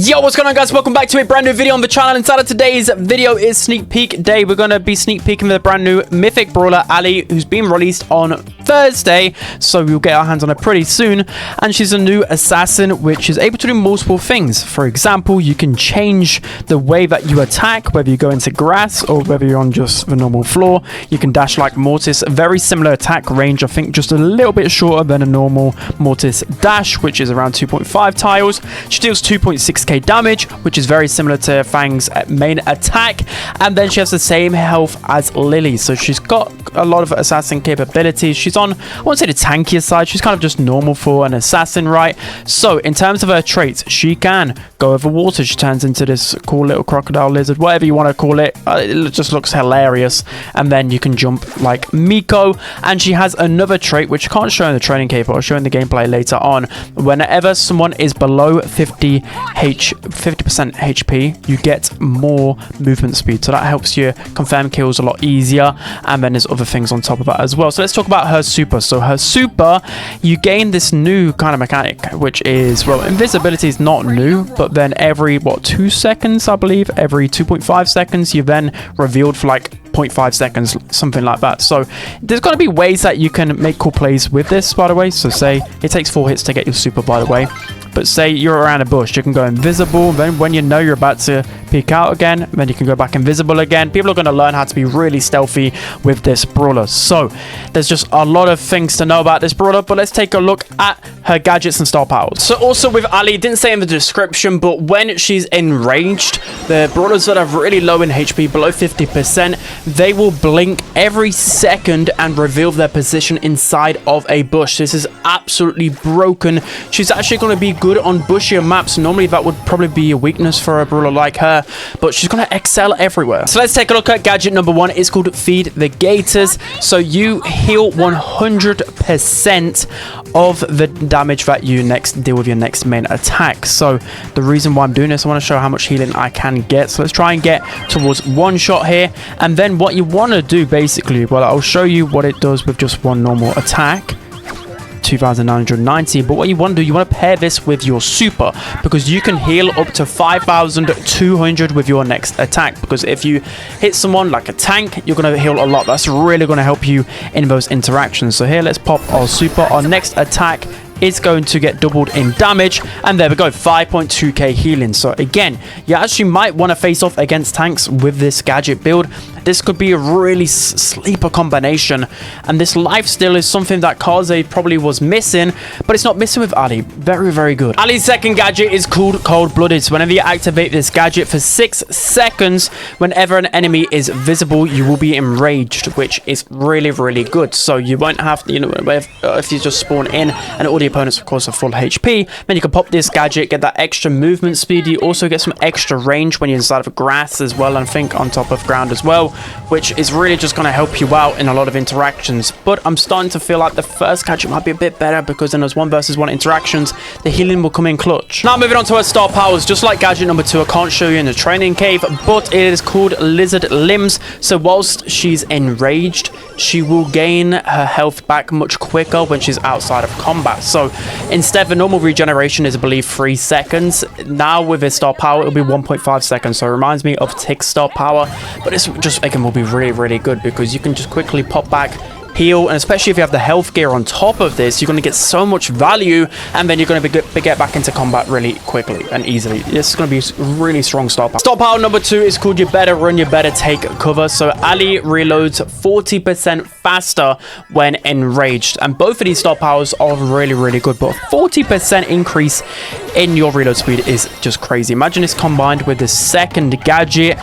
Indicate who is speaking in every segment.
Speaker 1: Yo, what's going on, guys? Welcome back to a brand new video on the channel. Inside of today's video is sneak peek day. We're going to be sneak peeking with a brand new mythic brawler, ALLI, who's been released on Thursday, so we'll get our hands on her pretty soon. And she's a new assassin which is able to do multiple things. For example, you can change the way that you attack, whether you go into grass or whether you're on just the normal floor. You can dash like Mortis, very similar attack range, I think just a little bit shorter than a normal Mortis dash, which is around 2.5 tiles. She deals 2.6k damage, which is very similar to Fang's main attack, and then she has the same health as Lily, so she's got a lot of assassin capabilities. She's on, I won't say the tankier side, she's kind of just normal for an assassin, right? So in terms of her traits, she can go over water, she turns into this cool little crocodile lizard, whatever you want to call it. It just looks hilarious. And then you can jump like Miko, and she has another trait which I can't show in the training cape, but I'll show in the gameplay later on. Whenever someone is below 50% HP, you get more movement speed, so that helps you confirm kills a lot easier. And then there's other things on top of that as well. So let's talk about her super. So her super, you gain this new kind of mechanic, which is, well, invisibility is not new, but then every 2 seconds, I believe, every 2.5 seconds, you're then revealed for like 0.5 seconds, something like that. So there's going to be ways that you can make cool plays with this, by the way. So say it takes 4 hits to get your super, by the way, but say you're around a bush, you can go invisible. Then when you know you're about to peek out again, then you can go back invisible again. People are going to learn how to be really stealthy with this brawler. So there's just a lot of things to know about this brawler, but let's take a look at her gadgets and star powers. So also with ALLI, didn't say in the description, but when she's enraged, the brawlers that are really low in HP, below 50%, they will blink every second and reveal their position inside of a bush. This is absolutely broken. She's actually going to be good on bushier maps. Normally that would probably be a weakness for a brawler like her, but she's going to excel everywhere. So let's take a look at gadget number 1. It's called Feed the Gators. So you heal 100% of the damage that you next deal with your next main attack. So the reason why I'm doing this, I want to show how much healing I can get. So let's try and get towards one shot here, and then what you want to do basically, well, I'll show you what it does with just one normal attack, 2,990. But what you want to do, you want to pair this with your super, because you can heal up to 5,200 with your next attack. Because if you hit someone like a tank, you're going to heal a lot. That's really going to help you in those interactions. So here, let's pop our super. Our next attack is going to get doubled in damage, and there we go, 5.2k healing. So again, you actually might want to face off against tanks with this gadget build. This could be a really sleeper combination, and this lifesteal is something that Kaze probably was missing, but it's not missing with ALLI. Very, very good. ALLI's second gadget is called Cold-Blooded. So whenever you activate this gadget for 6 seconds, whenever an enemy is visible, you will be enraged, which is really, really good. So you won't have, you know, if you just spawn in and all the opponents, of course, are full HP, then you can pop this gadget, get that extra movement speed. You also get some extra range when you're inside of grass as well, and I think on top of ground as well, which is really just going to help you out in a lot of interactions. But I'm starting to feel like the first gadget might be a bit better, because in those 1 versus 1 interactions, the healing will come in clutch. Now moving on to her star powers, just like gadget number 2, I can't show you in the training cave, but it is called Lizard Limbs. So whilst she's enraged, she will gain her health back much quicker when she's outside of combat. So instead, the normal regeneration is, I believe, 3 seconds. Now with this star power, it'll be 1.5 seconds. So it reminds me of Tick's star power, but it's just, again, will be really, really good, because you can just quickly pop back, heal, and especially if you have the health gear on top of this, you're going to get so much value, and then you're going to get back into combat really quickly and easily. This is going to be really strong star power. Star power number 2 is called You Better Run, You Better Take Cover. So ALLI reloads 40% faster when enraged, and both of these star powers are really, really good, but a 40% increase in your reload speed is just crazy. Imagine this combined with the second gadget,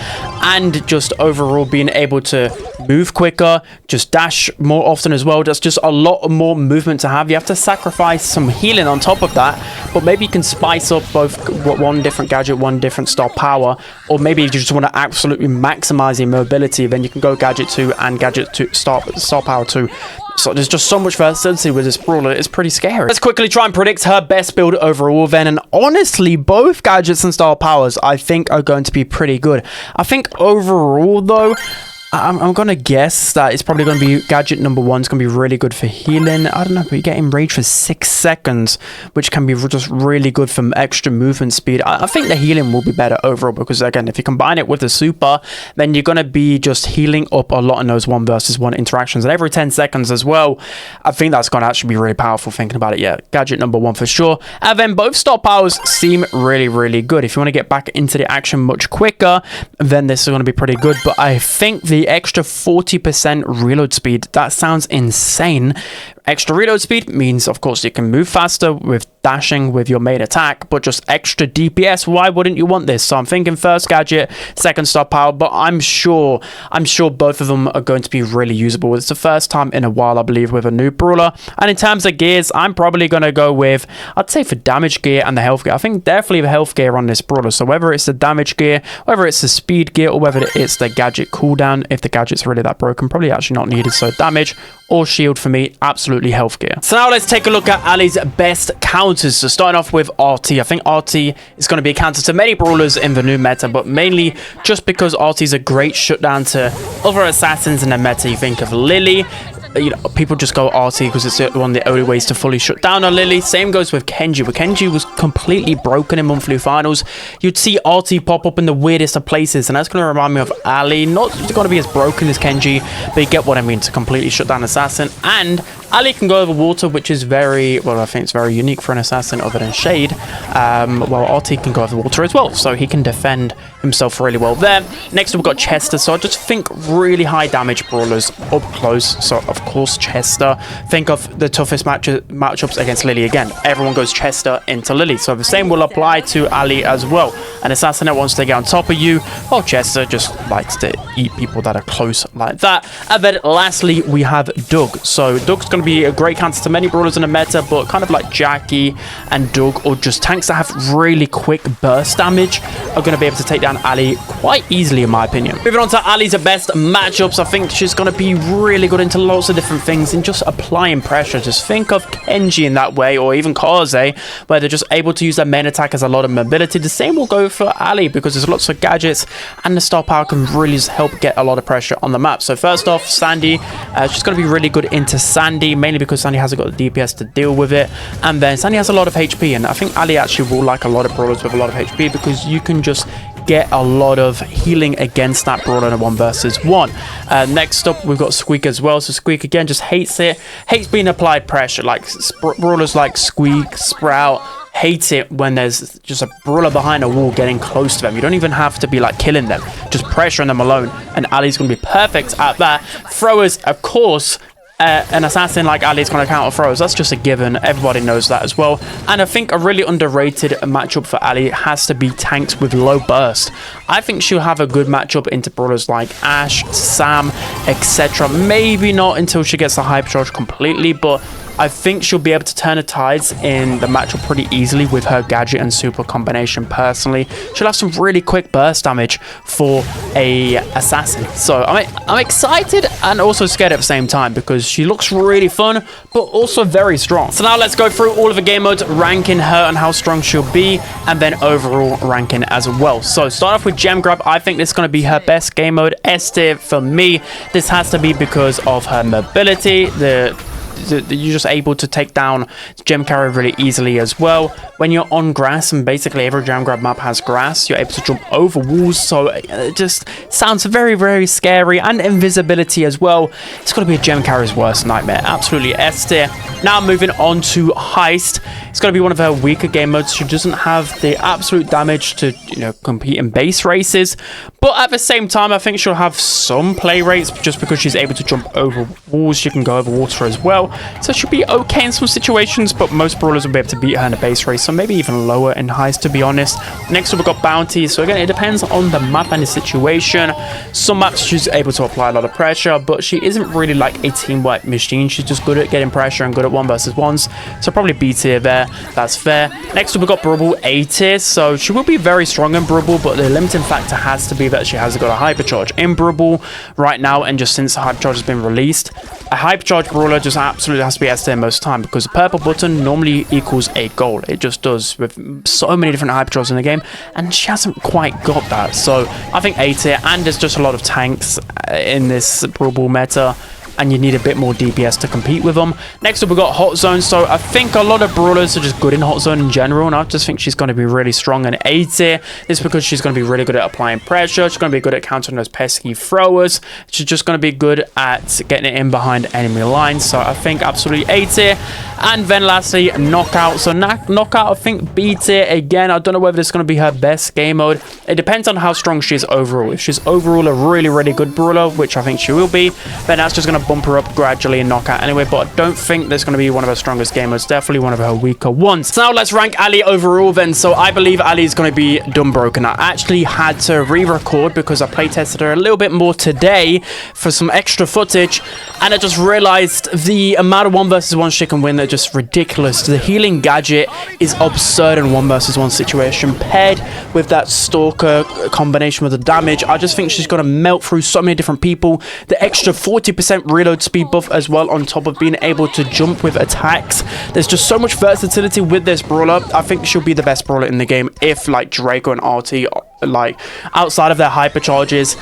Speaker 1: and just overall being able to move quicker, just dash more often as well. That's just a lot more movement to have. You have to sacrifice some healing on top of that, but maybe you can spice up both one different gadget, one different star power, or maybe if you just want to absolutely maximize your mobility, then you can go gadget 2 and gadget 2 star power 2. So there's just so much versatility with this brawler, it's pretty scary. Let's quickly try and predict her best build overall then, and honestly, both gadgets and star powers I think are going to be pretty good. I think overall though, I'm going to guess that it's probably going to be gadget number 1. It's going to be really good for healing. I don't know, but you get enraged for 6 seconds, which can be just really good for extra movement speed. I think the healing will be better overall because, again, if you combine it with the super, then you're going to be just healing up a lot in those 1 versus 1 interactions. And every 10 seconds as well, I think that's going to actually be really powerful thinking about it. Yeah, gadget number 1 for sure. And then both star powers seem really, really good. If you want to get back into the action much quicker, then this is going to be pretty good. But I think the extra 40% reload speed, that sounds insane. Extra reload speed means, of course, you can move faster with dashing with your main attack, but just extra DPS. Why wouldn't you want this? So I'm thinking first gadget, second star power, but I'm sure both of them are going to be really usable. It's the first time in a while, I believe, with a new brawler. And in terms of gears, I'm probably going to go with, I'd say for damage gear and the health gear. I think definitely the health gear on this brawler. So whether it's the damage gear, whether it's the speed gear, or whether it's the gadget cooldown, if the gadget's really that broken, probably actually not needed. So damage or shield for me, absolutely health gear. So now let's take a look at ALLI's best counters. So starting off with RT. I think RT is going to be a counter to many brawlers in the new meta, but mainly just because RT is a great shutdown to other assassins in the meta. You think of Lily. You know, people just go RT because it's one of the only ways to fully shut down a Lily. Same goes with Kenji. But Kenji was completely broken in monthly finals. You'd see RT pop up in the weirdest of places, and that's going to remind me of ALLI. Not going to be as broken as Kenji, but you get what I mean, to completely shut down assassin. And ALLI can go over water, which is very, well, I think it's very unique for an assassin other than Shade. While RT can go over water as well, so he can defend himself really well there. Next, we've got Chester. So I just think really high damage brawlers up close. So of course Chester. Think of the toughest matchups against Lily. Again, everyone goes Chester into Lily, so the same will apply to ALLI as well. An assassin that wants to get on top of you, well, Chester just likes to eat people that are close like that. And then lastly, we have Doug. So Doug's going to be a great counter to many brawlers in the meta, but kind of like Jackie and Doug, or just tanks that have really quick burst damage, are going to be able to take down ALLI quite easily, in my opinion. Moving on to ALLI's best matchups, I think she's going to be really good into lots of different things and just applying pressure. Just think of Kenji in that way, or even Kaze, where they're just able to use their main attack as a lot of mobility. The same will go for ALLI because there's lots of gadgets, and the star power can really just help get a lot of pressure on the map. So first off, Sandy. She's going to be really good into Sandy, mainly because Sandy hasn't got the DPS to deal with it, and then Sandy has a lot of HP, and I think ALLI actually will like a lot of brawlers with a lot of HP because you can just get a lot of healing against that brawler in a 1 versus 1. Next up, we've got Squeak as well. So Squeak again just hates being applied pressure. Like brawlers like Squeak, Sprout, hate it when there's just a brawler behind a wall getting close to them. You don't even have to be like killing them, just pressuring them alone, and ALLI's going to be perfect at that. Throwers, of course. An assassin like ALLI is going to counter throws. That's just a given. Everybody knows that as well. And I think a really underrated matchup for ALLI has to be tanks with low burst. I think she'll have a good matchup into brawlers like Ash, Sam, etc. Maybe not until she gets the hype charge completely, but I think she'll be able to turn the tides in the matchup pretty easily with her gadget and super combination. Personally, she'll have some really quick burst damage for a assassin. So I'm excited and also scared at the same time because she looks really fun, but also very strong. So now let's go through all of the game modes, ranking her and how strong she'll be, and then overall ranking as well. So start off with Gem Grab. I think this is going to be her best game mode. S tier for me. This has to be because of her mobility. You're just able to take down gem carrier really easily as well. When you're on grass, and basically every gem grab map has grass, you're able to jump over walls, so it just sounds very, very scary. And invisibility as well. It's going to be a gem carrier's worst nightmare. Absolutely S tier. Now moving on to Heist. It's going to be one of her weaker game modes. She doesn't have the absolute damage to, you know, compete in base races, but at the same time, I think she'll have some play rates just because she's able to jump over walls. She can go over water as well. So she'll be okay in some situations, but most brawlers will be able to beat her in a base race, so maybe even lower in Heist, to be honest. Next up, we've got Bounty. So again, it depends on the map and the situation. Some maps she's able to apply a lot of pressure, but she isn't really like a teamwork machine. She's just good at getting pressure and good at 1 versus 1s. So probably B tier there. That's fair. Next up, we've got Brawl, A tier. So she will be very strong in Brawl, but the limiting factor has to be that she has got a hypercharge in Brawl right now, and just since the hypercharge has been released, a hypercharge brawler just absolutely has to be S tier most of the time, because the purple button normally equals a goal. It just does, with so many different hypercharges in the game, and she hasn't quite got that. So I think A tier, and there's just a lot of tanks in this Brawl meta, and you need a bit more DPS to compete with them. Next up, we've got Hot Zone. So I think a lot of brawlers are just good in Hot Zone in general, and I just think she's going to be really strong in A tier. This is because she's going to be really good at applying pressure. She's going to be good at countering those pesky throwers. She's just going to be good at getting it in behind enemy lines. So I think absolutely A tier. And then lastly, Knockout. So Knockout, I think B tier again. I don't know whether this is going to be her best game mode. It depends on how strong she is overall. If she's overall a really, really good brawler, which I think she will be, then that's just going to bump her up gradually in Knockout anyway. But I don't think there's going to be one of her strongest game modes. Definitely one of her weaker ones. So now let's rank ALLI overall then. So I believe ALLI is going to be done broken. I actually had to re-record because I playtested her a little bit more today for some extra footage, and I just realized the amount of 1 versus 1 she can win are just ridiculous. The healing gadget is absurd in 1 versus 1 situation, paired with that stalker combination with the damage. I just think she's going to melt through so many different people. The extra 40% reload speed buff as well, on top of being able to jump with attacks. There's just so much versatility with this brawler. I think she'll be the best brawler in the game if, like, Draco and RT, like, outside of their hypercharges,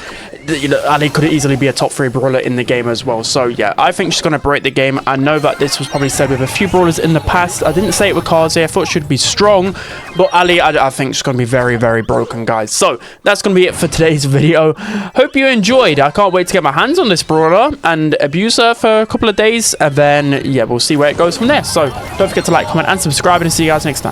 Speaker 1: you know, ALLI could easily be a top 3 brawler in the game as well. So yeah, I think she's going to break the game. I know that this was probably said with a few brawlers in the past. I didn't say it with Kazi. I thought she'd be strong, but ALLI, I think she's going to be very, very broken, guys. So that's going to be it for today's video. Hope you enjoyed. I can't wait to get my hands on this brawler and abuse her for a couple of days, and then yeah, we'll see where it goes from there. So don't forget to like, comment, and subscribe, and see you guys next time.